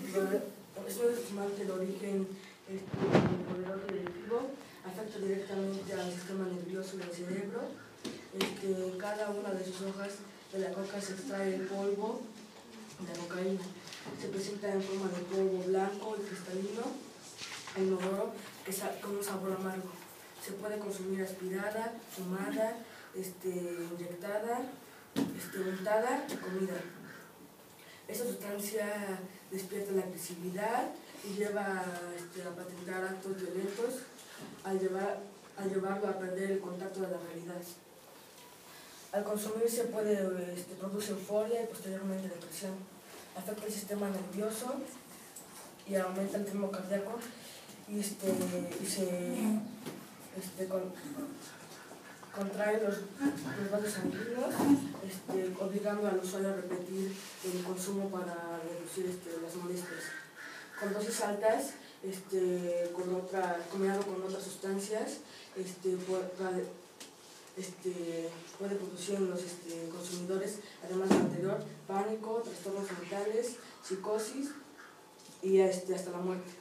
Es un estimante de origen poderoso y delictivo, afecta directamente al sistema nervioso del cerebro. Cada una de sus hojas de la coca se extrae el polvo de la cocaína. Se presenta en forma de polvo blanco y cristalino, e inodoro, con un sabor amargo. Se puede consumir aspirada, fumada, inyectada, untada y comida. Esta sustancia despierta la agresividad y lleva a patentar actos violentos al llevarlo a perder el contacto de la realidad. Al consumirse produce euforia y posteriormente depresión. Afecta el sistema nervioso y aumenta el ritmo cardíaco y contrae los vasos sanguíneos, obligando al usuario a repetir el consumo para reducir las molestias. Con dosis altas, combinado con otras sustancias, puede producir en los consumidores, además de lo anterior, pánico, trastornos mentales, psicosis y hasta la muerte.